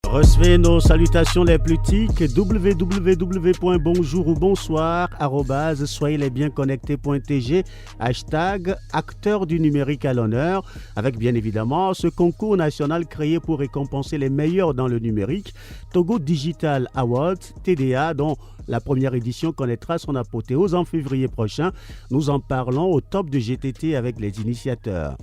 Recevez nos salutations les plus tiques www.bonjour ou bonsoir @soyezlesbienconnectés.tg hashtag acteurs du numérique à l'honneur avec bien évidemment ce concours national créé pour récompenser les meilleurs dans le numérique Togo Digital Awards TDA dont la première édition connaîtra son apothéose en février prochain. Nous en parlons au top de GTT avec les initiateurs.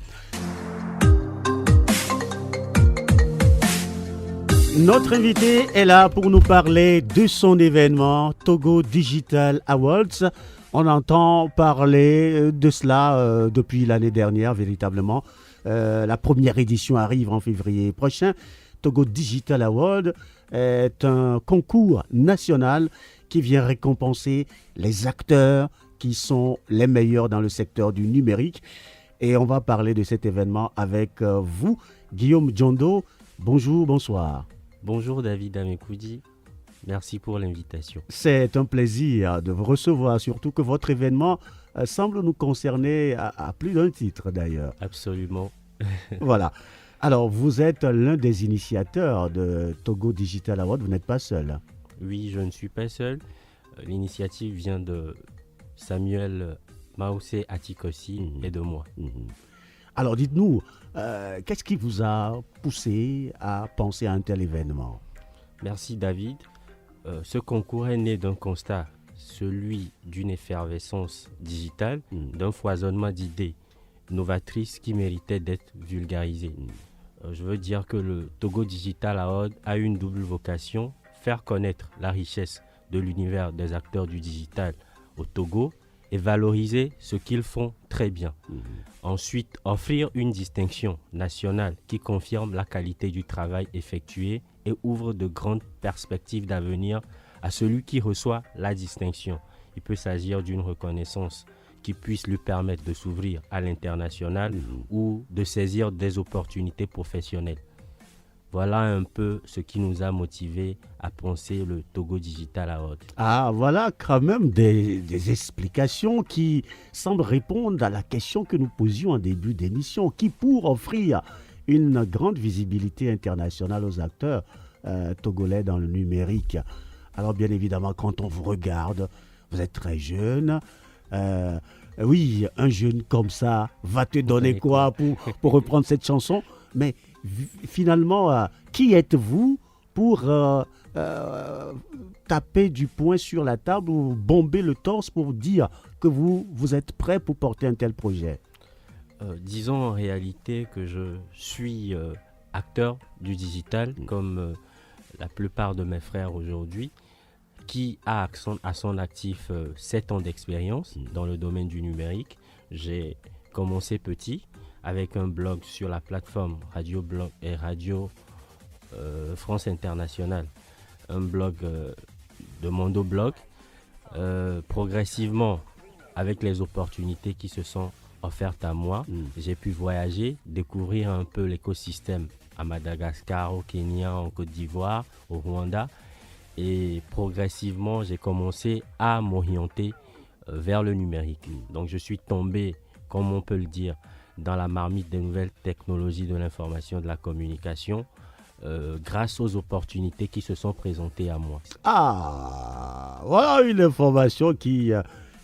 Notre invité est là pour nous parler de son événement Togo Digital Awards. On entend parler de cela depuis l'année dernière, véritablement. La première édition arrive en février prochain. Togo Digital Awards est un concours national qui vient récompenser les acteurs qui sont les meilleurs dans le secteur du numérique. Et on va parler de cet événement avec vous, Guillaume Djondo. Bonjour, bonsoir. Bonjour David Amekoudi, merci pour l'invitation. C'est un plaisir de vous recevoir, surtout que votre événement semble nous concerner à plus d'un titre d'ailleurs. Absolument. Voilà. Alors, vous êtes l'un des initiateurs de Togo Digital Award, vous n'êtes pas seul. Oui, je ne suis pas seul. L'initiative vient de Samuel Maoussé Atikossi et de moi. Alors, dites-nous, qu'est-ce qui vous a poussé à penser à un tel événement? Merci David. Ce concours est né d'un constat, celui d'une effervescence digitale, d'un foisonnement d'idées novatrices qui méritaient d'être vulgarisées. Je veux dire que le Togo Digital Award a une double vocation, faire connaître la richesse de l'univers des acteurs du digital au Togo et valoriser ce qu'ils font très bien. Ensuite, offrir une distinction nationale qui confirme la qualité du travail effectué et ouvre de grandes perspectives d'avenir à celui qui reçoit la distinction. Il peut s'agir d'une reconnaissance qui puisse lui permettre de s'ouvrir à l'international ou de saisir des opportunités professionnelles. Voilà un peu ce qui nous a motivés à penser le Togo Digital Award. Ah, voilà quand même des explications qui semblent répondre à la question que nous posions en début d'émission. Qui pour offrir une grande visibilité internationale aux acteurs togolais dans le numérique. Alors bien évidemment, quand on vous regarde, vous êtes très jeune. Oui, un jeune comme ça va te donner quoi pour reprendre cette chanson? Mais finalement, qui êtes-vous pour taper du poing sur la table ou bomber le torse pour dire que vous êtes prêt pour porter un tel projet? Disons en réalité que je suis acteur du digital comme la plupart de mes frères aujourd'hui, qui a à son actif 7 ans d'expérience dans le domaine du numérique. J'ai commencé petit avec un blog sur la plateforme Radio Blog et Radio France Internationale, un blog de Mondo Blog. Progressivement, avec les opportunités qui se sont offertes à moi, j'ai pu voyager, découvrir un peu l'écosystème à Madagascar, au Kenya, en Côte d'Ivoire, au Rwanda. Et progressivement, j'ai commencé à m'orienter vers le numérique. Donc je suis tombé, comme on peut le dire, dans la marmite des nouvelles technologies de l'information et de la communication grâce aux opportunités qui se sont présentées à moi. Ah, voilà une information qui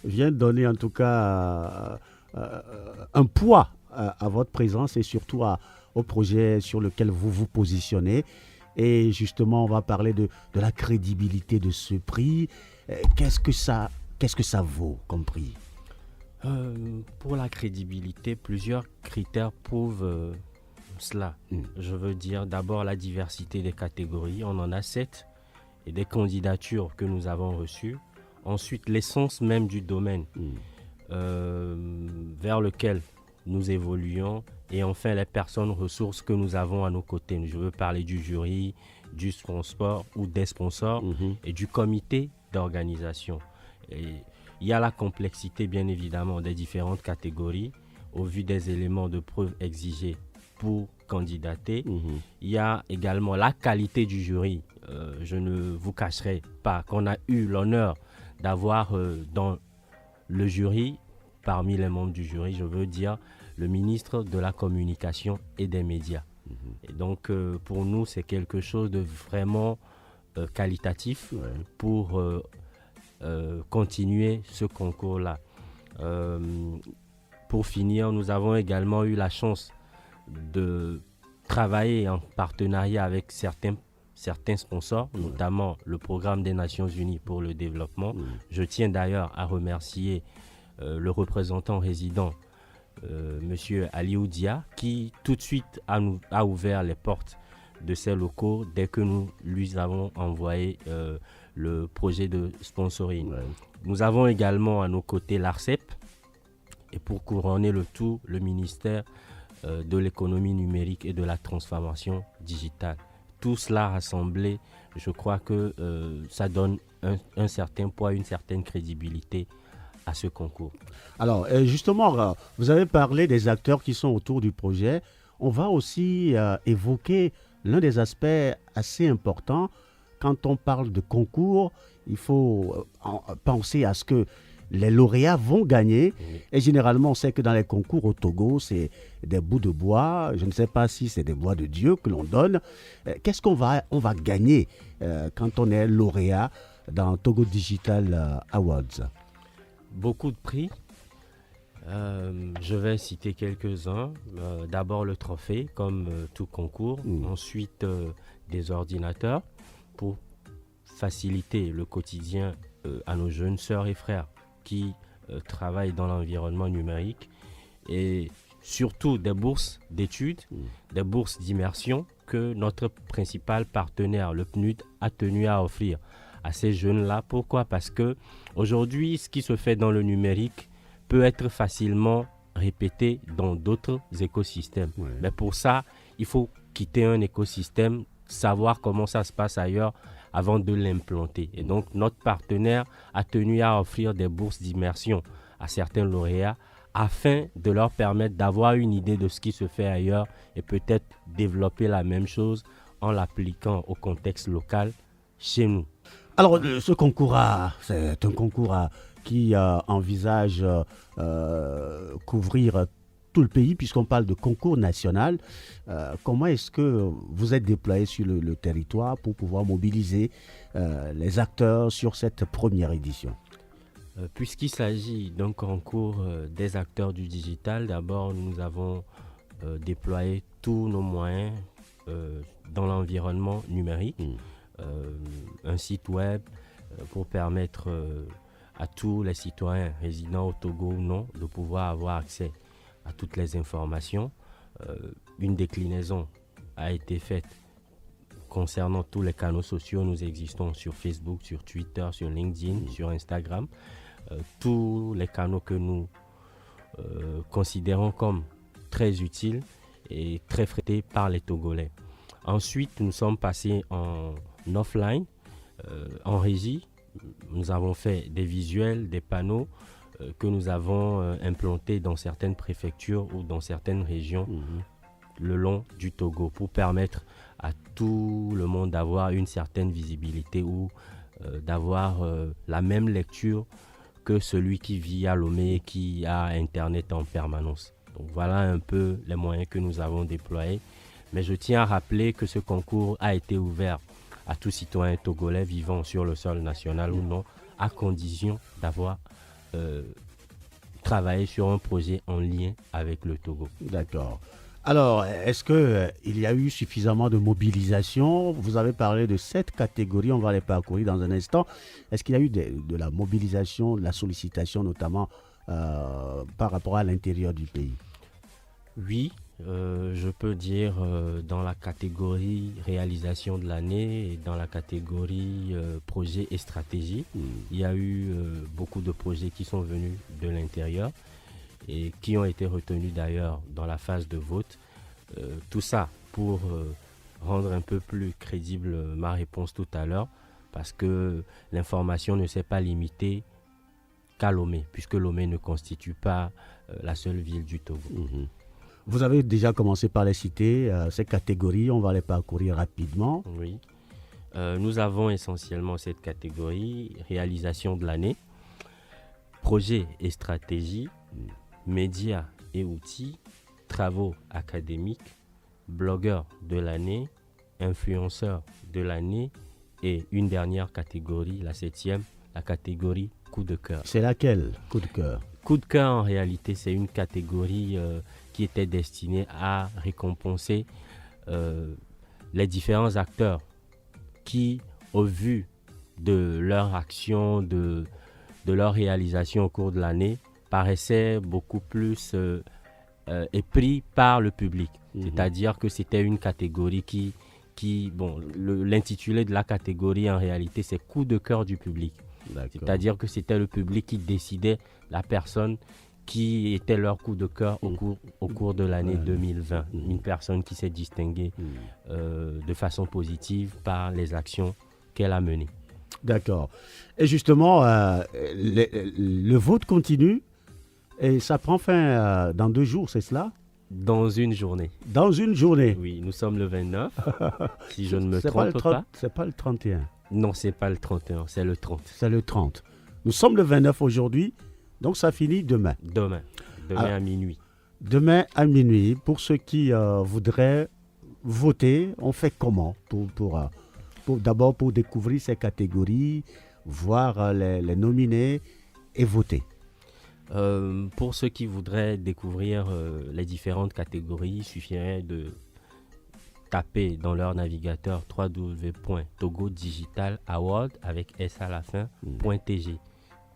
vient donner en tout cas un poids à votre présence et surtout au projet sur lequel vous vous positionnez. Et justement, on va parler de la crédibilité de ce prix. Qu'est-ce que ça vaut comme prix? Pour la crédibilité, plusieurs critères prouvent cela. Je veux dire d'abord la diversité des catégories. On en a 7 et des candidatures que nous avons reçues. Ensuite, l'essence même du domaine vers lequel nous évoluons. Et enfin, les personnes ressources que nous avons à nos côtés. Je veux parler du jury, du sponsor ou des sponsors et du comité d'organisation. Et il y a la complexité, bien évidemment, des différentes catégories au vu des éléments de preuve exigés pour candidater. Il y a également la qualité du jury. Je ne vous cacherai pas qu'on a eu l'honneur d'avoir dans le jury, parmi les membres du jury, je veux dire, le ministre de la Communication et des Médias. Et donc, pour nous, c'est quelque chose de vraiment qualitatif pour continuer ce concours-là. Pour finir, nous avons également eu la chance de travailler en partenariat avec certains sponsors, notamment le programme des Nations Unies pour le développement. Je tiens d'ailleurs à remercier le représentant résident, Monsieur Aliou Dia, qui tout de suite a ouvert les portes de ces locaux dès que nous lui avons envoyé le projet de sponsoring. Nous avons également à nos côtés l'ARCEP, et pour couronner le tout, le ministère de l'économie numérique et de la transformation digitale. Tout cela rassemblé, je crois que ça donne un certain poids, une certaine crédibilité à ce concours. Alors, justement, vous avez parlé des acteurs qui sont autour du projet. On va aussi évoquer l'un des aspects assez importants. Quand on parle de concours, il faut penser à ce que les lauréats vont gagner. Et généralement, on sait que dans les concours au Togo, c'est des bouts de bois. Je ne sais pas si c'est des bois de Dieu que l'on donne. Qu'est-ce qu'on va gagner quand on est lauréat dans Togo Digital Awards? Beaucoup de prix. Je vais citer quelques-uns. D'abord le trophée, comme tout concours. Ensuite, des ordinateurs pour faciliter le quotidien à nos jeunes sœurs et frères qui travaillent dans l'environnement numérique, et surtout des bourses d'études, des bourses d'immersion que notre principal partenaire, le PNUD, a tenu à offrir à ces jeunes-là. Pourquoi? Parce que aujourd'hui, ce qui se fait dans le numérique peut être facilement répété dans d'autres écosystèmes. Mais pour ça, il faut quitter un écosystème, savoir comment ça se passe ailleurs avant de l'implanter. Et donc, notre partenaire a tenu à offrir des bourses d'immersion à certains lauréats afin de leur permettre d'avoir une idée de ce qui se fait ailleurs et peut-être développer la même chose en l'appliquant au contexte local chez nous. Alors, ce concours, c'est un concours qui envisage couvrir tout le pays, puisqu'on parle de concours national. Comment est-ce que vous êtes déployé sur le territoire pour pouvoir mobiliser les acteurs sur cette première édition? Puisqu'il s'agit d'un concours des acteurs du digital, d'abord nous avons déployé tous nos moyens dans l'environnement numérique. Un site web pour permettre à tous les citoyens résidant au Togo ou non de pouvoir avoir accès à toutes les informations. Une déclinaison a été faite concernant tous les canaux sociaux. Nous existons sur Facebook, sur Twitter, sur LinkedIn, sur Instagram. Tous les canaux que nous considérons comme très utiles et très fréquentés par les Togolais. Ensuite, nous sommes passés en offline, en régie. Nous avons fait des visuels, des panneaux que nous avons implantés dans certaines préfectures ou dans certaines régions le long du Togo pour permettre à tout le monde d'avoir une certaine visibilité ou d'avoir la même lecture que celui qui vit à Lomé et qui a Internet en permanence. Donc voilà un peu les moyens que nous avons déployés. Mais je tiens à rappeler que ce concours a été ouvert à tout citoyen togolais vivant sur le sol national ou non, à condition d'avoir travaillé sur un projet en lien avec le Togo. D'accord. Alors, est-ce qu'il y a eu suffisamment de mobilisation? Vous avez parlé de 7 catégories, on va les parcourir dans un instant. Est-ce qu'il y a eu de la mobilisation, de la sollicitation notamment par rapport à l'intérieur du pays? Oui, je peux dire dans la catégorie réalisation de l'année et dans la catégorie projet et stratégie. Il y a eu beaucoup de projets qui sont venus de l'intérieur et qui ont été retenus d'ailleurs dans la phase de vote. Tout ça pour rendre un peu plus crédible ma réponse tout à l'heure, parce que l'information ne s'est pas limitée qu'à Lomé, puisque Lomé ne constitue pas la seule ville du Togo. Vous avez déjà commencé par les citer, ces catégories, on va les parcourir rapidement. Oui. Nous avons essentiellement cette catégorie, réalisation de l'année, projet et stratégie, médias et outils, travaux académiques, blogueur de l'année, influenceur de l'année et une dernière catégorie, la 7e, la catégorie coup de cœur. C'est laquelle, coup de cœur? Coup de cœur, en réalité, c'est une catégorie qui était destinée à récompenser les différents acteurs qui, au vu de leur action, de leur réalisation au cours de l'année, paraissaient beaucoup plus épris par le public. C'est-à-dire que c'était une catégorie l'intitulé de la catégorie, en réalité, c'est coup de cœur du public. D'accord. C'est-à-dire que c'était le public qui décidait la personne qui était leur coup de cœur au cours de l'année 2020. Une personne qui s'est distinguée de façon positive par les actions qu'elle a menées. D'accord. Et justement, le vote continue et ça prend fin dans 2 jours, c'est cela? Dans une journée. Dans une journée? Oui, nous sommes le 29, si je ne me C'est trompe pas. C'est pas le 31. Non, c'est pas le 31, c'est le 30. C'est le 30. Nous sommes le 29 aujourd'hui, donc ça finit demain. Demain à minuit. Demain à minuit. Pour ceux qui voudraient voter, on fait comment d'abord pour découvrir ces catégories, voir les nominés et voter? Pour ceux qui voudraient découvrir les différentes catégories, il suffirait de taper dans leur navigateur www.togodigitalavard avec S à la fin, .tg.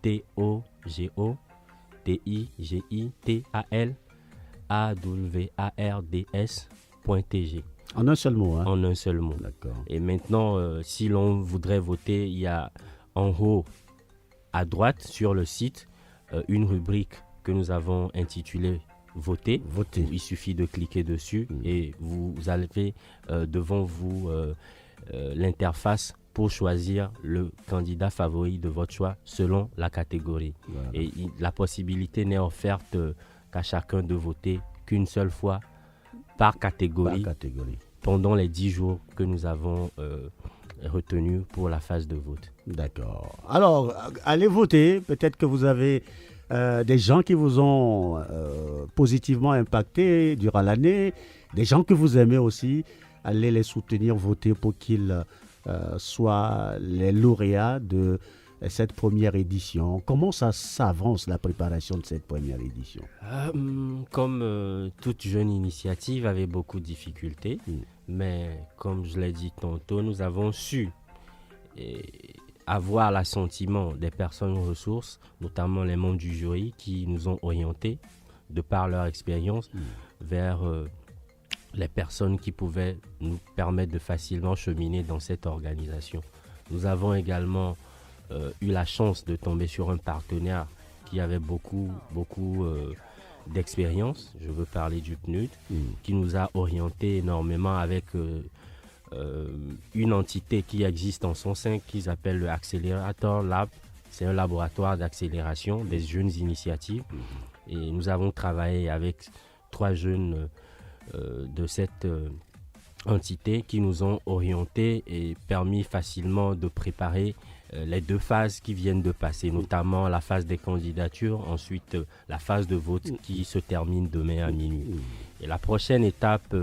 TOGODIGITALAWARDS.tg. En un seul mot, hein? En un seul mot. D'accord. Et maintenant, si l'on voudrait voter, il y a en haut à droite sur le site une rubrique que nous avons intitulée Voter. Il suffit de cliquer dessus et vous avez devant vous l'interface pour choisir le candidat favori de votre choix selon la catégorie. Voilà. Et la possibilité n'est offerte qu'à chacun de voter qu'une seule fois par catégorie. Pendant les 10 jours que nous avons retenus pour la phase de vote. D'accord. Alors, allez voter. Peut-être que vous avez des gens qui vous ont positivement impacté durant l'année, des gens que vous aimez aussi. Allez les soutenir, voter pour qu'ils soient les lauréats de cette première édition. Comment ça s'avance, la préparation de cette première édition? Comme toute jeune initiative avait beaucoup de difficultés, mais comme je l'ai dit tantôt, nous avons su avoir l'assentiment des personnes ressources, notamment les membres du jury qui nous ont orientés de par leur expérience vers les personnes qui pouvaient nous permettre de facilement cheminer dans cette organisation. Nous avons également eu la chance de tomber sur un partenaire qui avait beaucoup d'expérience. Je veux parler du PNUD, qui nous a orientés énormément avec une entité qui existe en son sein qu'ils appellent le Accelerator Lab. C'est un laboratoire d'accélération des jeunes initiatives. Et nous avons travaillé avec 3 jeunes de cette entité qui nous ont orientés et permis facilement de préparer les 2 phases qui viennent de passer, notamment la phase des candidatures, ensuite la phase de vote qui se termine demain à minuit. Et la prochaine étape,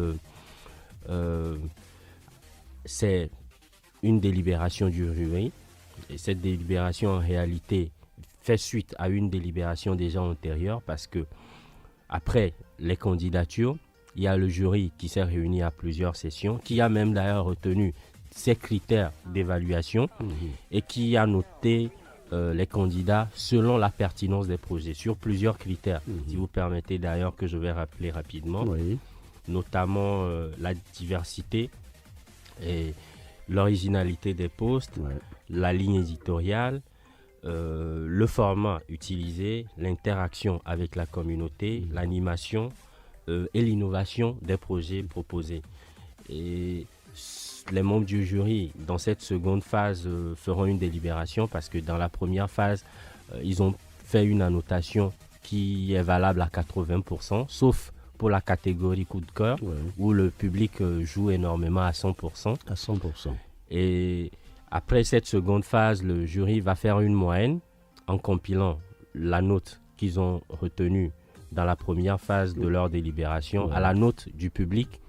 c'est une délibération du jury. Et cette délibération, en réalité, fait suite à une délibération déjà antérieure parce que après les candidatures, il y a le jury qui s'est réuni à plusieurs sessions, qui a même d'ailleurs retenu ces critères d'évaluation et qui a noté les candidats selon la pertinence des projets sur plusieurs critères. Si vous permettez d'ailleurs que je vais rappeler rapidement, notamment la diversité et l'originalité des postes, la ligne éditoriale, le format utilisé, l'interaction avec la communauté, l'animation et l'innovation des projets proposés. Et les membres du jury, dans cette seconde phase, feront une délibération parce que dans la première phase, ils ont fait une annotation qui est valable à 80%, sauf pour la catégorie coup de cœur, où le public joue énormément à 100%. À 100%. Et après cette seconde phase, le jury va faire une moyenne en compilant la note qu'ils ont retenue dans la première phase de leur délibération à la note du public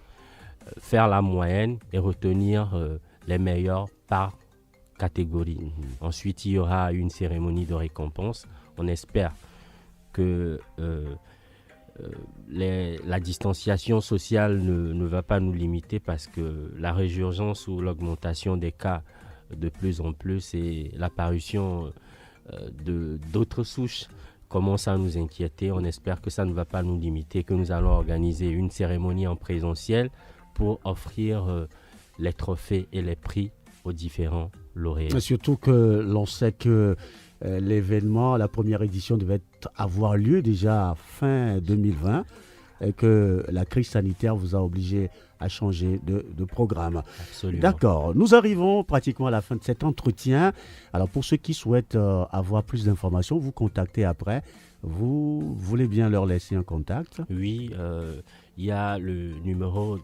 faire la moyenne et retenir les meilleurs par catégorie. Ensuite, il y aura une cérémonie de récompense. On espère que la distanciation sociale ne va pas nous limiter, parce que la résurgence ou l'augmentation des cas de plus en plus et l'apparition d'autres souches commence à nous inquiéter. On espère que ça ne va pas nous limiter, que nous allons organiser une cérémonie en présentiel pour offrir les trophées et les prix aux différents lauréats. Surtout que l'on sait que l'événement, la première édition devait avoir lieu déjà fin 2020 et que la crise sanitaire vous a obligé à changer de programme. Absolument. D'accord, nous arrivons pratiquement à la fin de cet entretien. Alors pour ceux qui souhaitent avoir plus d'informations, vous contactez après. Vous voulez bien leur laisser un contact? Oui, il y a le numéro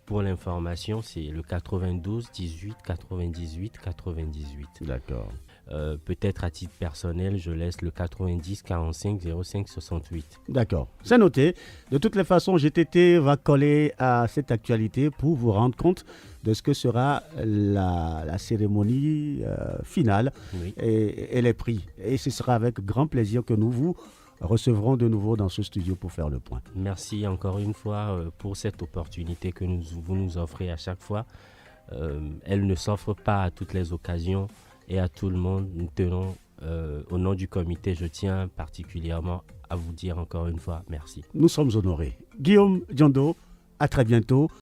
pour l'information, c'est le 92 18 98 98. D'accord. Peut-être à titre personnel, je laisse le 90 45 05 68. D'accord, c'est noté. De toutes les façons, GTT va coller à cette actualité pour vous rendre compte de ce que sera la cérémonie finale Oui. et les prix. Et ce sera avec grand plaisir que nous vous recevrons de nouveau dans ce studio pour faire le point. Merci encore une fois pour cette opportunité que vous nous offrez à chaque fois. Elle ne s'offre pas à toutes les occasions et à tout le monde. Nous tenons, au nom du comité, je tiens particulièrement à vous dire encore une fois merci. Nous sommes honorés. Guillaume Diondo, à très bientôt.